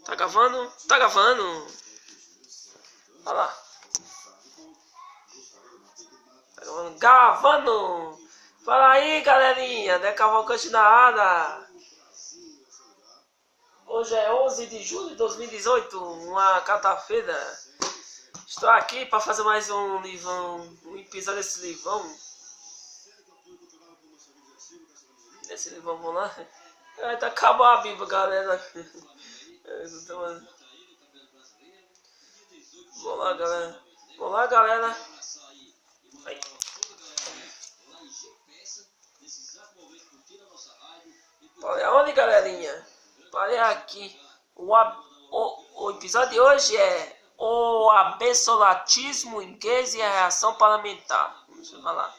Tá gravando? Tá gravando. Olha lá. Tá gravando. Gravando. Fala aí, galerinha. Né Cavalcante na área. Hoje é 11 de julho de 2018, uma quarta-feira. Estou aqui para fazer mais um livrão, um episódio desse livrão. Vamos lá. Tá acabou a Bíblia, galera. Vamos lá, galera. Vamos lá, galera. Aí. Olha onde, galerinha? Olha aqui. O episódio de hoje é o absolutismo inglês e a reação parlamentar. Deixa eu falar.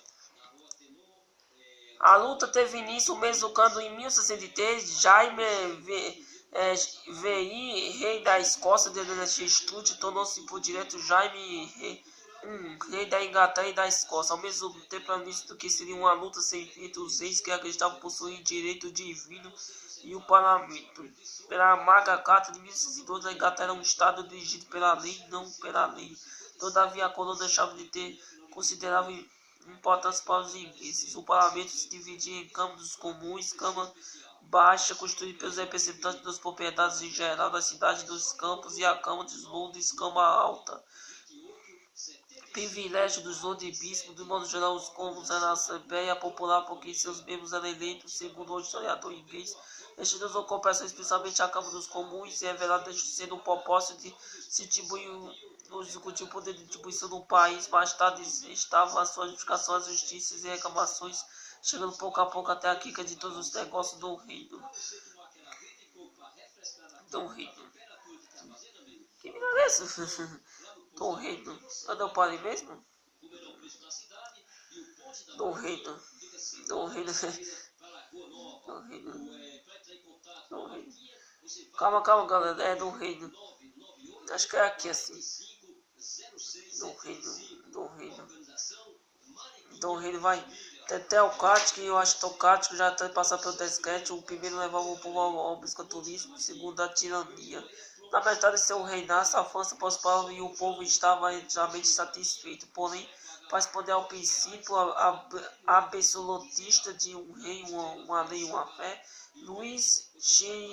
A luta teve início mesmo quando, em 1603, Jaime VI, rei da Escócia da dinastia Stuart, tornou-se por direito Jaime rei da Inglaterra e da Escócia, ao mesmo tempo previsto que seria uma luta sem fim entre os reis que acreditavam possuir direito divino e o parlamento. Pela Magna Carta de 1612, a Inglaterra é um estado dirigido pela lei, não pela lei. Todavia, a coroa deixava de ter considerável importância para os ingleses. O parlamento se dividia em Câmara dos Comuns, Câmara Baixa, constituída pelos representantes das propriedades em geral das cidades dos campos, e a Câmara dos Lordes, Câmara Alta. Privilégio dos lordes bispos, de modo geral, os comuns eram a Assembleia Popular, porque seus membros eram eleitos, segundo o historiador inglês. Este usou compreensão especialmente a Câmara dos Comuns, e revelado sendo o propósito de se distribuir o executivo poder de distribuição do país. Mais tarde estavam as suas justificações, justiças e reclamações, chegando pouco a pouco até aqui, que é de todos os negócios do reino. Que milagre é esse? Do reino. Cadê o padre mesmo? Do reino. Calma, galera. É do reino. Acho que é aqui assim. Do reino vai. Tem teocrático, e eu acho teocrático já tem passado pelo descrete. O primeiro levava o povo ao biscaturismo, o segundo a tirania. Na verdade, seu reinado, a França prosperava e o povo estava inteiramente satisfeito. Porém, para responder ao princípio absolutista de um rei, uma lei e uma fé, Luís XIV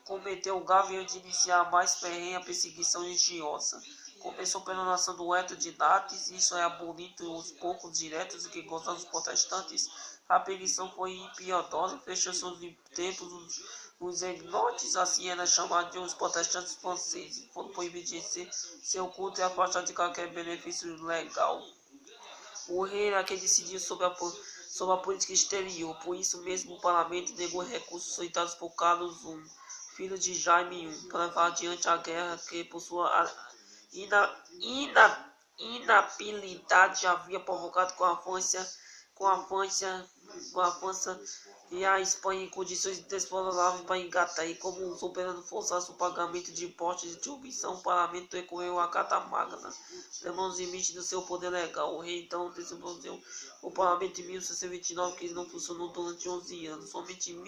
cometeu o grave erro de iniciar a mais ferrenha perseguição religiosa. Começou pela nação do Eto de Nates, isso é abolindo os poucos diretos que gozavam os protestantes. A perseguição foi impiedosa, fechou seus templos, os ignotes, assim era chamado de os protestantes franceses, foram proibidos de seu culto e afastados de qualquer benefício legal. O rei era quem decidiu sobre a política exterior, por isso mesmo o parlamento negou recursos solicitados por Carlos I, filho de Jaime I, para levar adiante a guerra que, por sua inabilidade, havia provocado com a França e a Espanha em condições desfavoráveis para a Inglaterra, e como o soberano forçasse o pagamento de impostos de distribuição, o parlamento recorreu à Carta Magna, lembrando os limites do seu poder legal. O rei então desenvolveu o parlamento em 1629, que não funcionou durante 11 anos. Somente em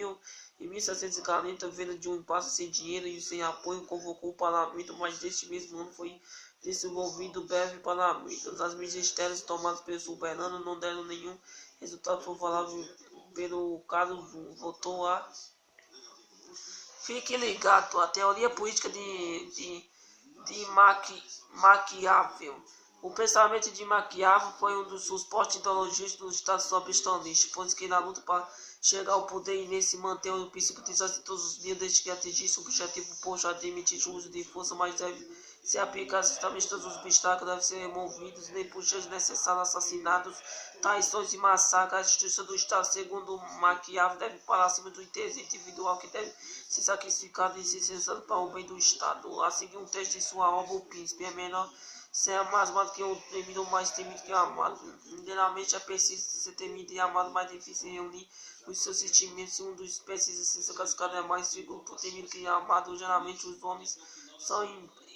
1740, vendo de um impasse sem dinheiro e sem apoio, convocou o parlamento, mas deste mesmo ano foi desenvolvido o breve parlamento. As ministérios tomadas pelo soberano não deram nenhum resultado favorável. Pelo caso votou a. Fique ligado, a teoria política de Maquiavel. O pensamento de Maquiavel foi um dos seus fortes ideologias do Estado socialista, pois que na luta para chegar ao poder e nesse manter o princípio de todos os dias, desde que atingisse o objetivo posto, admitir o uso de força, mas deve se aplicar justamente todos os obstáculos, devem ser removidos, nem por seja necessário assassinados, traições e massacres. A instituição do Estado, segundo Maquiavel, deve parar acima do interesse individual, que deve se sacrificar e se necessário para o bem do Estado. A seguir um texto de sua obra, O Príncipe. É menor ser mais amado que o temido, mais temido que o amado. Geralmente é preciso ser temido e amado, mais difícil reunir os seus sentimentos. Se um dos precisos ser classificado é mais seguro por temido que amado, geralmente os homens são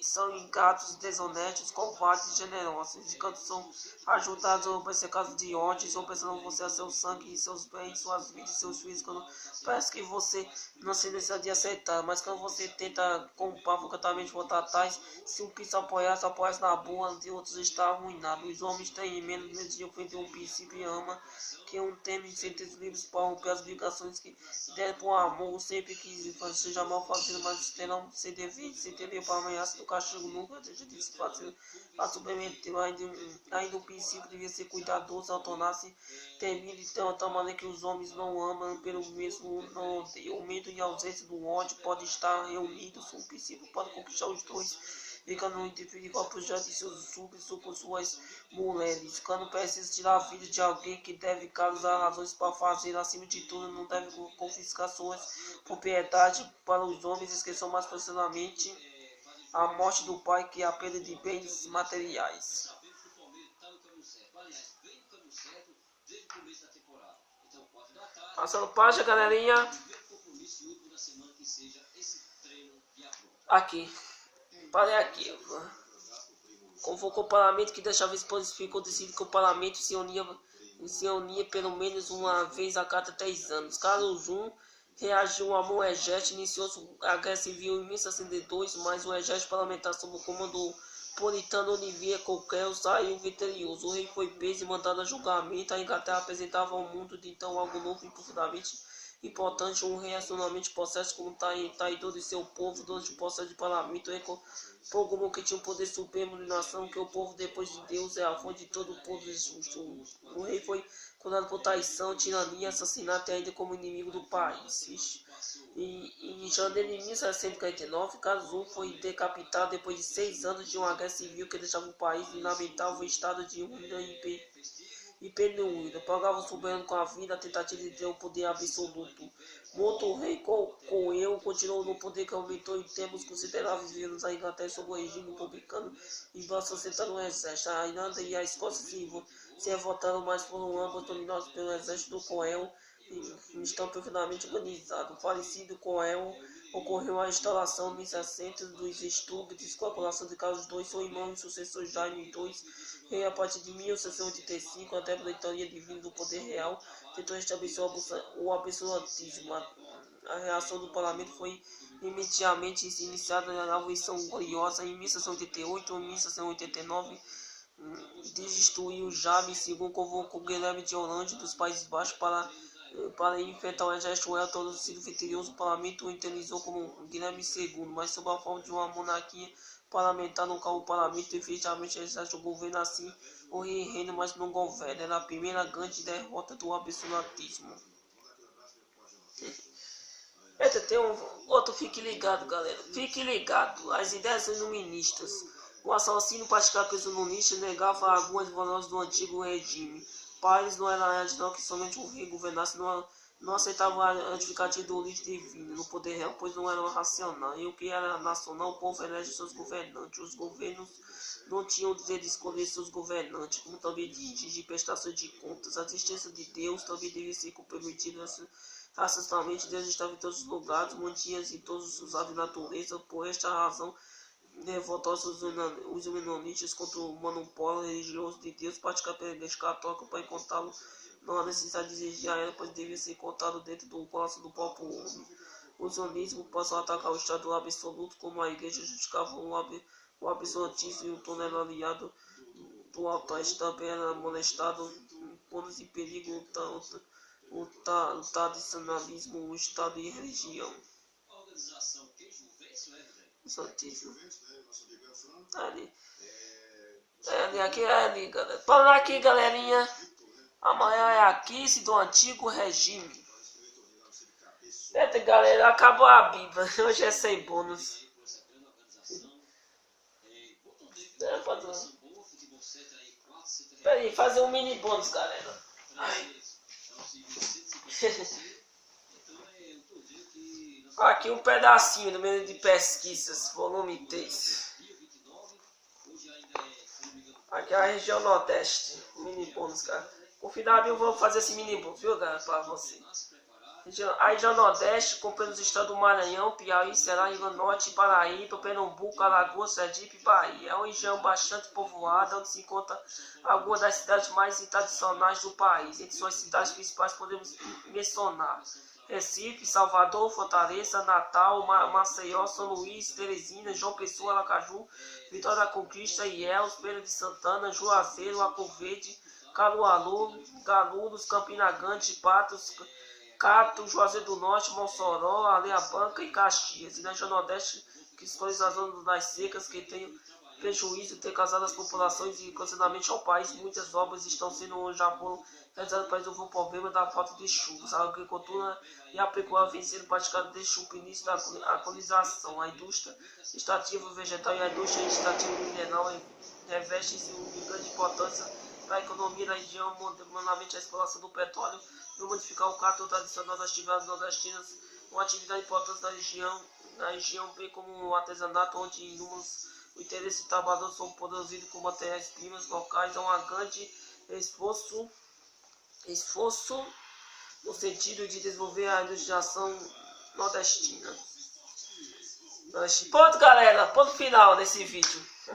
são ingratos, desonestos, covardes e generosos. Enquanto são ajudados ou persecados de ódio, estão pensando você a seu sangue, seus bens, suas vidas, seus filhos. Quando parece que você não se necessita de aceitar, mas quando você tenta provocadamente voltar atrás, se um piso apoiar-se na boa, de outros está arruinado. Os homens têm menos medo de ofender um princípio e ama que um teme sentir livres para romper as ligações que deram por amor, sempre que seja mal fazendo, mas terão de ser devido, se entender para ameaça do castigo, nunca deixa de se fazer a submeter. Ainda o princípio devia ser cuidadoso ao tornar-se temido de tal maneira que os homens não amam pelo mesmo, não odeiam. O medo e a ausência do ódio podem estar reunidos, um princípio pode conquistar os dois. Fica no indivíduo ao projeto de seus súbditos por suas mulheres. Quando precisa tirar a vida de alguém que deve causar razões para fazer, acima de tudo, não deve confiscar suas propriedades. Para os homens, esqueçam mais profundamente a morte do pai que a perda de bens materiais. Passando página, galerinha. Aqui. Parei aqui. Convocou o parlamento que desta vez ficou decidido que o parlamento se unia pelo menos uma vez a cada 10 anos. Carlos I reagiu a um exército, iniciou a guerra civil em 1062, mas o exército parlamentar sob o comando do puritano Olivier Cromwell saiu vitorioso. O rei foi preso e mandado a julgamento. A Inglaterra apresentava ao mundo de então algo novo e profundamente importante, um reacionamento processo como traidor de seu povo. Durante o processo de parlamento, proclamou que tinha o poder supremo de nação, que o povo depois de Deus é a fonte de todo o povo justo. O rei foi condenado por traição, tirania, assassinato e ainda como inimigo do país. E em janeiro de 1749, Carlos I foi decapitado depois de 6 anos de uma guerra civil que deixava o país em lamentável estado de ruína e penúria. Pagava o soberano com a vida, a tentativa de ter o poder absoluto. Morto o rei Cromwell continuou no poder, que aumentou em termos consideráveis vindo a Inglaterra sob o regime republicano e vai sustentando o exército. A Irlanda e a Escócia se revoltaram, mas foram ambos dominados pelo exército do Cromwell e estão perfeitamente organizados. O falecido Cromwell ocorreu a instalação em 1600 dos estúpidos com a colação de Carlos II, seu irmão e sucessor Jaime II, rei a partir de 1685, até pela teoria divina do poder real, tentou estabelecer o absolutismo. A reação do parlamento foi imediatamente iniciada na Revolução Gloriosa em 1688 ou 1689. Destituiu Jaime II, convocou Guilherme de Orange dos Países Baixos para enfrentar o exército royal. Todo sido vitorioso, o parlamento o eternizou como Guilherme II, mas sob a forma de uma monarquia parlamentar, no qual o parlamento efetivamente exerce o governo. Assim, o rei reina, mas não governa. Era a primeira grande derrota do absolutismo. Tem outro, fique ligado, galera. Fique ligado. As ideias iluministas. O assassino praticado pelos iluministas negava algumas valores do antigo regime. Para eles não era racional que somente o rei governasse, não aceitava a justificativa do líder divino no poder real, pois não era racional. E o que era nacional, o povo elege seus governantes. Os governos não tinham o direito de escolher seus governantes, como também de exigir prestação de contas. A existência de Deus também devia ser comprometida. Racionalmente, Deus estava em todos os lugares, mantinha-se em todos os atos da natureza. Por esta razão, revoltaram-se os menonistas contra o monopólio religioso de Deus, praticado pela Igreja Católica. Para encontrá-lo, não há necessidade de exigir a ela, pois devia ser encontrado dentro do coração do próprio homem. O sionismo passou a atacar o Estado absoluto, como a Igreja justificava o absolutismo, e o torneiro aliado do altar também era molestado, pondo em perigo o tradicionalismo, o Estado e a religião. Santíssimo. Ali, galera. Falando aqui, galerinha. Amanhã é a crise do antigo regime. Eita, galera, acabou a Bíblia. Hoje é sem bônus. Peraí, fazer um mini bônus, galera. Aqui um pedacinho do meio de pesquisas, volume 3. Aqui é a região Nordeste. Mini bônus, cara. No final eu vou fazer esse mini bônus, viu, galera, pra você. A região Nordeste compreende os estados do Maranhão, Piauí, Ceará, Rio Grande do Norte, Paraíba, Pernambuco, Alagoas, Sergipe e Bahia. É uma região bastante povoada, onde se encontra algumas das cidades mais tradicionais do país. Entre suas cidades principais podemos mencionar Recife, Salvador, Fortaleza, Natal, Maceió, São Luís, Teresina, João Pessoa, Aracaju, Vitória da Conquista, Ilhéus, Feira de Santana, Juazeiro, Arco Verde, Caruaru, Galudos, Campina Grande, Patos, Cato, Juazeiro do Norte, Mossoró, Areia Branca e Caxias. E na região Nordeste, que escolhe a zona das secas, que tem prejuízo de ter casado as populações e condicionamento ao país. Muitas obras estão sendo já foram realizadas para resolver o problema da falta de chuvas. A agricultura e a pecuária vem sendo praticadas desde o início da colonização. A indústria extrativa vegetal e a indústria extrativa mineral revestem-se de grande importância para a economia da região, moderadamente a exploração do petróleo e modificar o caráter tradicional das atividades nordestinas, uma atividade importante na região bem como o artesanato, onde inúmeros o interesse trabalhador são produzidos com matérias-primas locais. É um grande esforço no sentido de desenvolver a industrialização nordestina. Ponto, galera, ponto final desse vídeo.